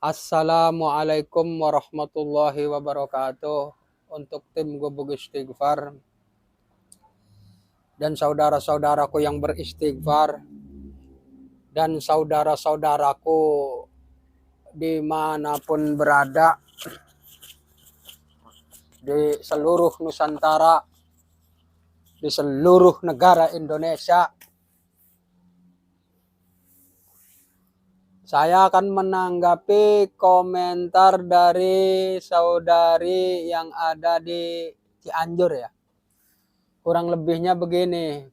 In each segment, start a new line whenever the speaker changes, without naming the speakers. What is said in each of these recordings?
Assalamualaikum warahmatullahi wabarakatuh. Untuk tim Gubuk Istighfar dan saudara-saudaraku yang beristighfar dan saudara-saudaraku dimanapun berada di seluruh Nusantara, di seluruh negara Indonesia. Saya akan menanggapi komentar dari saudari yang ada di Cianjur ya. Kurang lebihnya begini.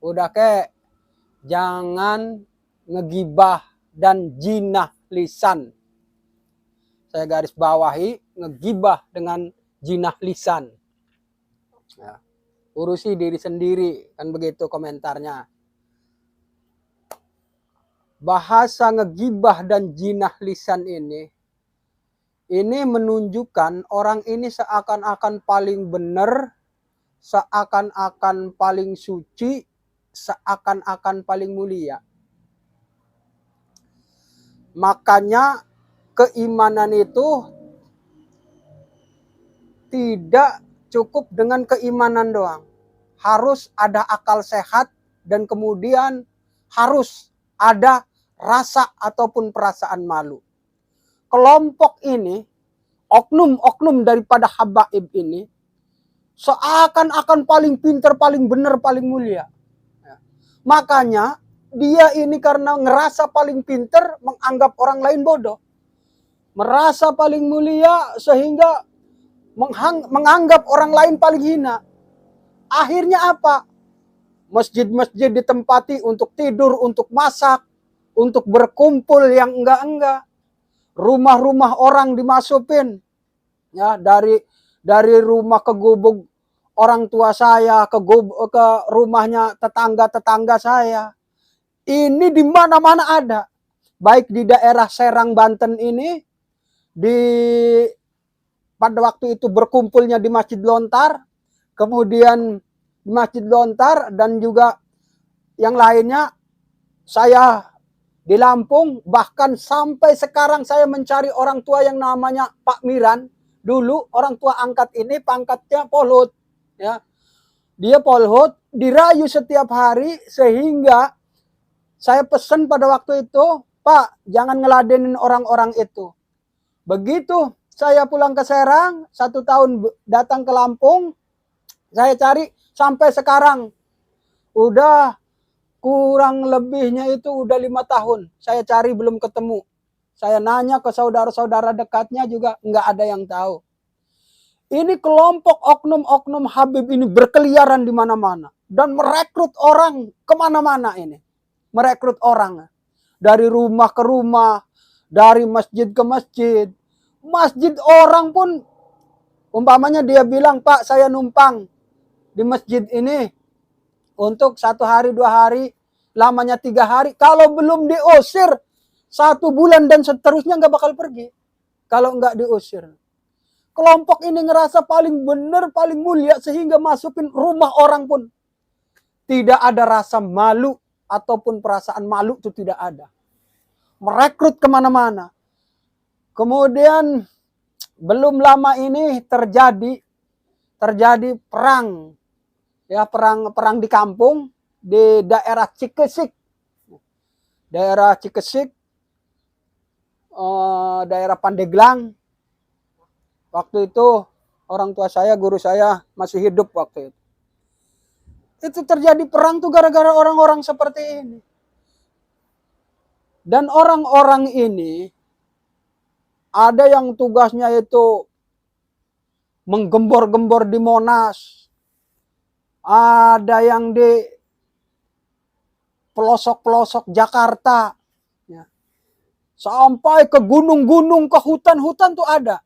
Udah kek, jangan ngegibah dan jinah lisan. Saya garis bawahi, ngegibah dengan jinah lisan. Ya. Urusi diri sendiri, kan begitu komentarnya. Bahasa ngegibah dan jinah lisan ini menunjukkan orang ini seakan-akan paling benar, seakan-akan paling suci, seakan-akan paling mulia. Makanya keimanan itu tidak cukup dengan keimanan doang. Harus ada akal sehat dan kemudian harus ada rasa ataupun perasaan malu. Kelompok ini, oknum-oknum daripada habaib ini, seakan-akan paling pintar, paling benar, paling mulia. Makanya dia ini karena ngerasa paling pintar, menganggap orang lain bodoh. Merasa paling mulia sehingga menganggap orang lain paling hina. Akhirnya apa? Masjid-masjid ditempati untuk tidur, untuk masak, untuk berkumpul yang enggak-enggak. Rumah-rumah orang dimasukin. Ya, dari rumah ke gubuk orang tua saya, ke rumahnya tetangga-tetangga saya. Ini di mana-mana ada. Baik di daerah Serang, Banten ini, pada waktu itu berkumpulnya di Masjid Lontar, kemudian di Masjid Lontar dan juga yang lainnya. Saya di Lampung, bahkan sampai sekarang saya mencari orang tua yang namanya Pak Miran. Dulu orang tua angkat ini pangkatnya polhut, ya. Dia polhut, dirayu setiap hari sehingga saya pesan pada waktu itu, Pak, jangan ngeladenin orang-orang itu. Begitu saya pulang ke Serang, 1 tahun datang ke Lampung, saya cari sampai sekarang. Udah kurang lebihnya itu udah 5 tahun. Saya cari belum ketemu. Saya nanya ke saudara-saudara dekatnya juga nggak ada yang tahu. Ini kelompok oknum-oknum Habib ini berkeliaran di mana-mana. Dan merekrut orang kemana-mana ini. Merekrut orang. Dari rumah ke rumah. Dari masjid ke masjid. Masjid orang pun, umpamanya dia bilang, Pak saya numpang di masjid ini untuk 1 hari 2 hari, lamanya 3 hari. Kalau belum diusir 1 bulan dan seterusnya nggak bakal pergi. Kalau nggak diusir. Kelompok ini ngerasa paling benar, paling mulia sehingga masukin rumah orang pun. Tidak ada rasa malu ataupun perasaan malu itu tidak ada. Merekrut kemana-mana. Kemudian belum lama ini terjadi perang. Ya, perang di kampung di daerah Cikesik. Daerah Cikesik, daerah Pandeglang. Waktu itu orang tua saya, guru saya masih hidup waktu itu. Itu terjadi perang tuh gara-gara orang-orang seperti ini. Dan orang-orang ini ada yang tugasnya itu menggembor-gembor di Monas. Ada yang di pelosok-pelosok Jakarta. Ya. Sampai ke gunung-gunung, ke hutan-hutan tuh ada.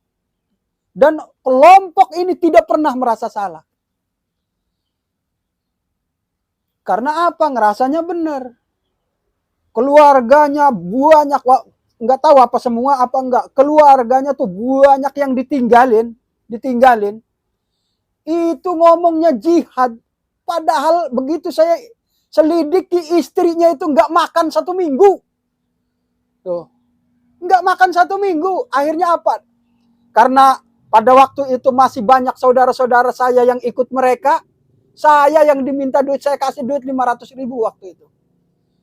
Dan kelompok ini tidak pernah merasa salah. Karena apa? Ngerasanya benar. Keluarganya banyak, nggak tahu apa semua apa enggak. Keluarganya tuh banyak yang ditinggalin. Itu ngomongnya jihad. Padahal begitu saya selidiki, istrinya itu nggak makan 1 minggu. Tuh. Nggak makan 1 minggu. Akhirnya apa? Karena pada waktu itu masih banyak saudara-saudara saya yang ikut mereka. Saya yang diminta duit, saya kasih duit 500.000 waktu itu.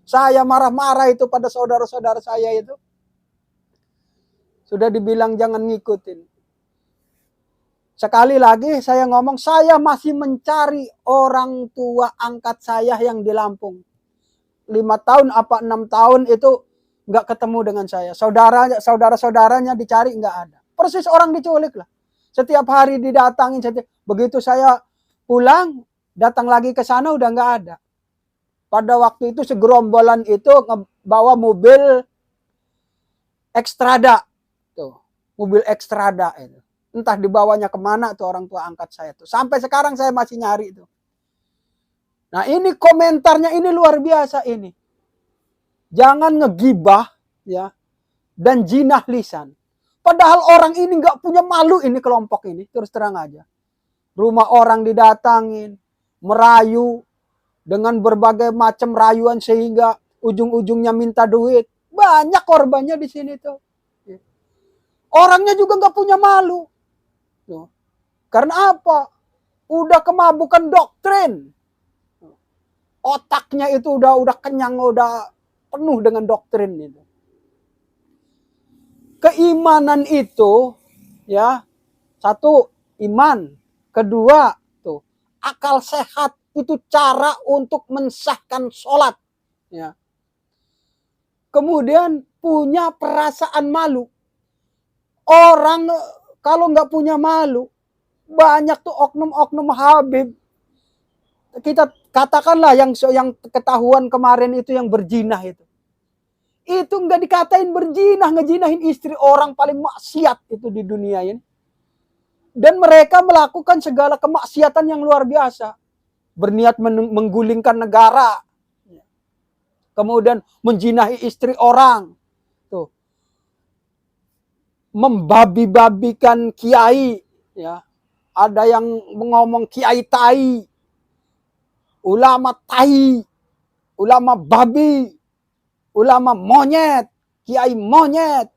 Saya marah-marah itu pada saudara-saudara saya itu. Sudah dibilang jangan ngikutin. Sekali lagi saya ngomong, saya masih mencari orang tua angkat saya yang di Lampung. 5 tahun apa 6 tahun itu nggak ketemu dengan saya. Saudara-saudaranya dicari nggak ada. Persis orang diculik lah. Setiap hari didatangin. Begitu saya pulang, datang lagi ke sana udah nggak ada. Pada waktu itu segerombolan itu bawa mobil Ekstrada. Tuh, mobil Ekstrada itu. Entah dibawanya kemana tuh orang tua angkat saya tuh. Sampai sekarang saya masih nyari itu. Nah ini komentarnya ini luar biasa ini. Jangan ngegibah ya dan jinah lisan. Padahal orang ini nggak punya malu ini kelompok ini, terus terang aja. Rumah orang didatangin, merayu dengan berbagai macam rayuan sehingga ujung-ujungnya minta duit. Banyak korbannya di sini tuh. Orangnya juga nggak punya malu. Tuh. Karena apa? Udah kemabukan doktrin. Otaknya itu udah kenyang, udah penuh dengan doktrin itu. Keimanan itu ya, satu iman, kedua tuh akal sehat itu cara untuk mensahkan sholat ya. Kemudian punya perasaan malu. Orang kalau nggak punya malu, banyak tuh oknum-oknum Habib. Kita katakanlah yang ketahuan kemarin itu yang berjinah itu nggak dikatain berjinah, ngejinahin istri orang paling maksiat itu di dunia ini. Dan mereka melakukan segala kemaksiatan yang luar biasa. Berniat menggulingkan negara. Kemudian menjinahi istri orang. Tuh. Membabi-babikan kiai. Ya. Ada yang ngomong kiai tai. Ulama tai. Ulama babi. Ulama monyet, kiai monyet.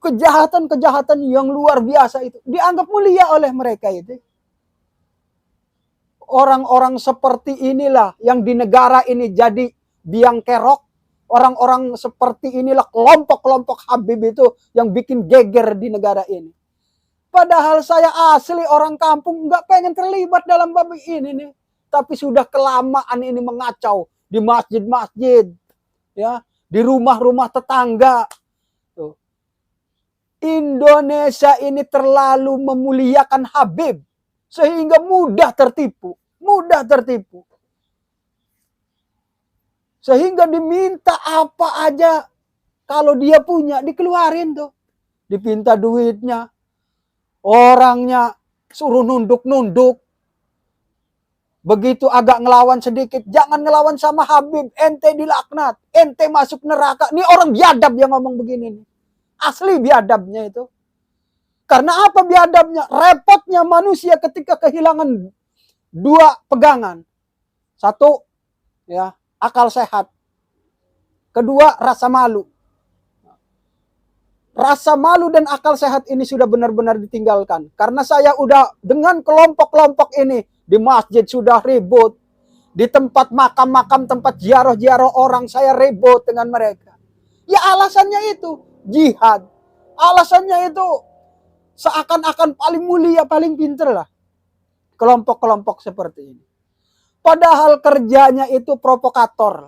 Kejahatan-kejahatan yang luar biasa itu dianggap mulia oleh mereka itu. Orang-orang seperti inilah yang di negara ini jadi biang kerok. Orang-orang seperti inilah kelompok-kelompok Habib itu yang bikin geger di negara ini. Padahal saya asli orang kampung, nggak pengen terlibat dalam bab ini nih. Tapi sudah kelamaan ini mengacau di masjid-masjid. Ya, di rumah-rumah tetangga. Tuh. Indonesia ini terlalu memuliakan Habib sehingga mudah tertipu, Sehingga diminta apa aja kalau dia punya dikeluarin tuh. Dipinta duitnya. Orangnya suruh nunduk-nunduk. Begitu agak ngelawan sedikit, jangan ngelawan sama Habib, ente dilaknat, ente masuk neraka. Ini orang biadab yang ngomong begini. Asli biadabnya itu. Karena apa biadabnya? Repotnya manusia ketika kehilangan 2 pegangan. 1, ya, akal sehat. 2, rasa malu. Rasa malu dan akal sehat ini sudah benar-benar ditinggalkan. Karena saya udah dengan kelompok-kelompok ini, di masjid sudah ribut. Di tempat makam-makam, tempat ziarah-ziarah orang, saya ribut dengan mereka. Ya alasannya itu, jihad. Alasannya itu, seakan-akan paling mulia, paling pinter lah. Kelompok-kelompok seperti ini. Padahal kerjanya itu provokator.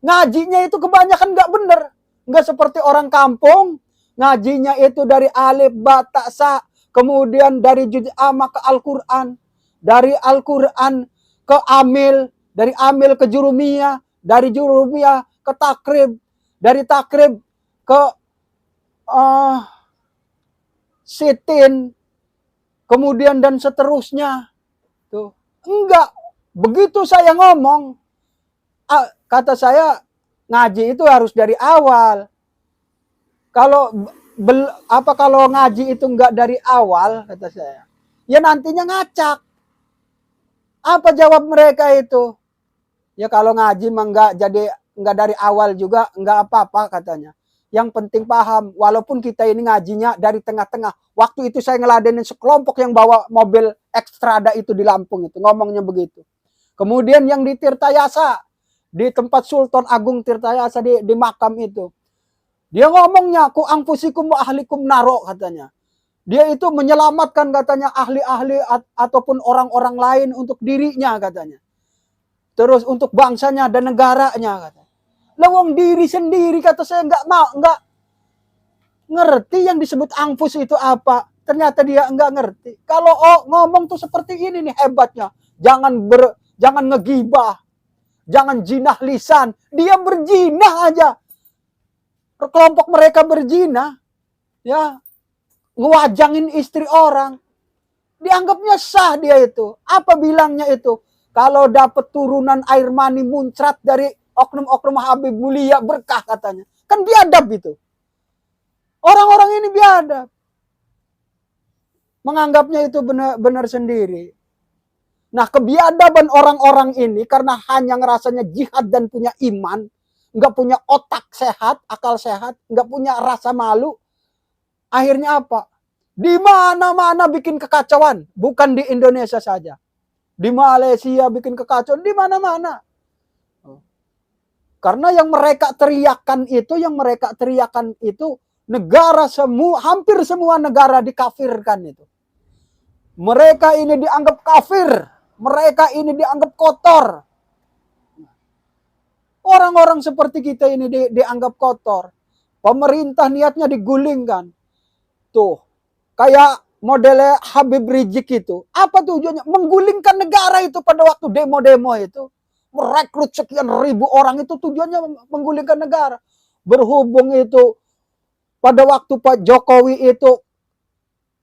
Ngajinya itu kebanyakan nggak bener. Nggak seperti orang kampung. Ngajinya itu dari alif, ba, ta, sa. Kemudian dari juz amma ke Al-Quran. Dari Al-Quran ke Amil, dari Amil ke Jurumiyah, dari Jurumiyah ke Takrib, dari Takrib ke Sitin, kemudian dan seterusnya. Tuh. Enggak, begitu saya ngomong, kata saya ngaji itu harus dari awal. Kalau ngaji itu enggak dari awal, kata saya, ya nantinya ngacak. Apa jawab mereka itu? Ya kalau ngaji mah enggak dari awal juga enggak apa-apa katanya. Yang penting paham, walaupun kita ini ngajinya dari tengah-tengah. Waktu itu saya ngeladenin sekelompok yang bawa mobil Xstrada itu di Lampung itu, ngomongnya begitu. Kemudian yang di Tirtayasa, di tempat Sultan Agung Tirtayasa di makam itu. Dia ngomongnya, ku angfusikum wa ahlikum naro katanya. Dia itu menyelamatkan katanya ahli-ahli ataupun orang-orang lain untuk dirinya katanya. Terus untuk bangsanya dan negaranya katanya. Lawang diri sendiri kata saya nggak ngerti yang disebut angfus itu apa. Ternyata dia nggak ngerti. Kalau ngomong tuh seperti ini nih hebatnya. Jangan ngegibah, jangan jinah lisan. Dia berjinah aja. Kelompok mereka berjinah, ya ngewajangin istri orang. Dianggapnya sah dia itu. Apa bilangnya itu? Kalau dapat turunan air mani muncrat dari oknum-oknum Habib mulia berkah katanya. Kan biadab itu. Orang-orang ini biadab. Menganggapnya itu benar sendiri. Nah, kebiadaban orang-orang ini karena hanya ngerasanya jihad dan punya iman, nggak punya otak sehat, akal sehat, nggak punya rasa malu. Akhirnya apa? Di mana-mana bikin kekacauan, bukan di Indonesia saja. Di Malaysia bikin kekacauan, di mana-mana. Karena yang mereka teriakan itu negara hampir semua negara dikafirkan itu. Mereka ini dianggap kafir, mereka ini dianggap kotor. Orang-orang seperti kita ini dianggap kotor. Pemerintah niatnya digulingkan. Tuh, kayak modelnya Habib Rizik itu. Apa tujuannya? Menggulingkan negara itu pada waktu demo-demo itu. Merekrut sekian ribu orang itu tujuannya menggulingkan negara. Berhubung itu pada waktu Pak Jokowi itu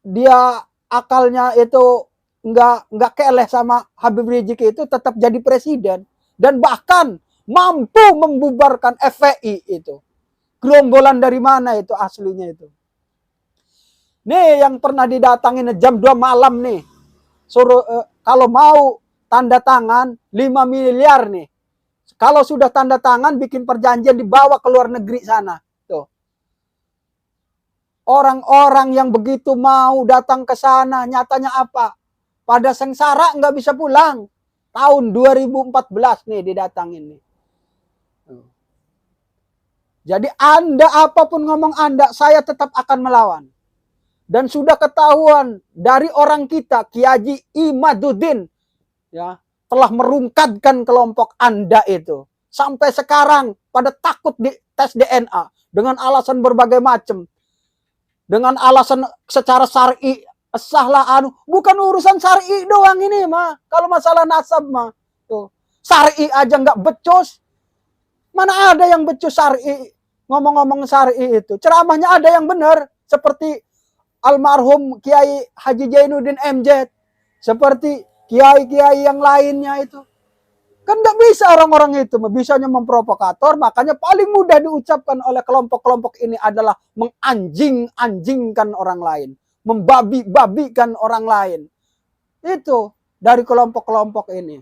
dia akalnya itu nggak keleh sama Habib Rizik itu tetap jadi presiden dan bahkan mampu membubarkan FPI itu. Gerombolan dari mana itu aslinya itu? Nih yang pernah didatangin jam 2 malam nih. Suruh kalau mau tanda tangan 5 miliar nih. Kalau sudah tanda tangan bikin perjanjian dibawa ke luar negeri sana. Tuh. Orang-orang yang begitu mau datang ke sana nyatanya apa? Pada sengsara nggak bisa pulang. Tahun 2014 nih didatangin nih. Jadi Anda apapun ngomong Anda, saya tetap akan melawan. Dan sudah ketahuan dari orang kita, Kiai Haji Imaduddin, ya, telah merungkatkan kelompok Anda itu. Sampai sekarang pada takut di tes DNA dengan alasan berbagai macam. Dengan alasan secara syar'i sahlah bukan urusan syar'i doang ini mah. Kalau masalah nasab mah tuh. Syar'i aja nggak becus. Mana ada yang becus syar'i? Ngomong-ngomong syar'i itu. Ceramahnya ada yang benar seperti almarhum Kiai Haji Jainuddin MZ. Seperti kiai-kiai yang lainnya itu. Kan nggak bisa orang-orang itu. Bisanya memprovokator. Makanya paling mudah diucapkan oleh kelompok-kelompok ini adalah menganjing-anjingkan orang lain. Membabi-babikan orang lain. Itu dari kelompok-kelompok ini.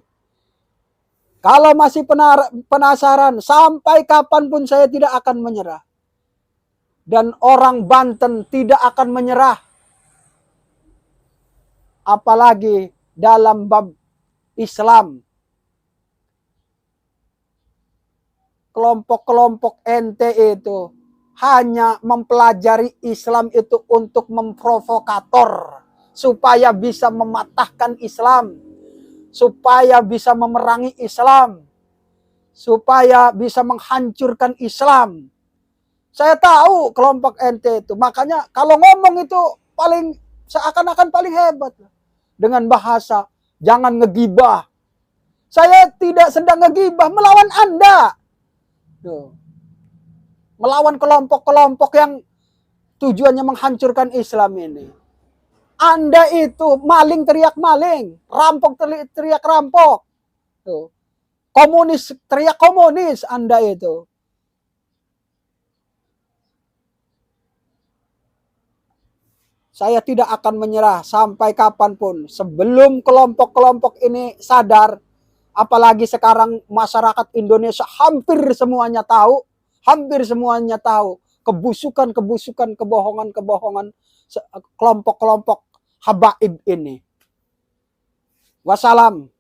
Kalau masih penasaran, sampai kapanpun saya tidak akan menyerah. Dan orang Banten tidak akan menyerah. Apalagi dalam bab Islam. Kelompok-kelompok ente itu hanya mempelajari Islam itu untuk memprovokator. Supaya bisa mematahkan Islam. Supaya bisa memerangi Islam. Supaya bisa menghancurkan Islam. Saya tahu kelompok ente itu. Makanya kalau ngomong itu paling seakan-akan paling hebat. Dengan bahasa jangan ngegibah. Saya tidak sedang ngegibah, melawan Anda. Tuh. Melawan kelompok-kelompok yang tujuannya menghancurkan Islam ini. Anda itu maling teriak maling, rampok teriak rampok. Tuh. Komunis teriak komunis Anda itu. Saya tidak akan menyerah sampai kapanpun. Sebelum kelompok-kelompok ini sadar, apalagi sekarang masyarakat Indonesia hampir semuanya tahu kebusukan, kebohongan kelompok-kelompok habaib ini. Wassalam.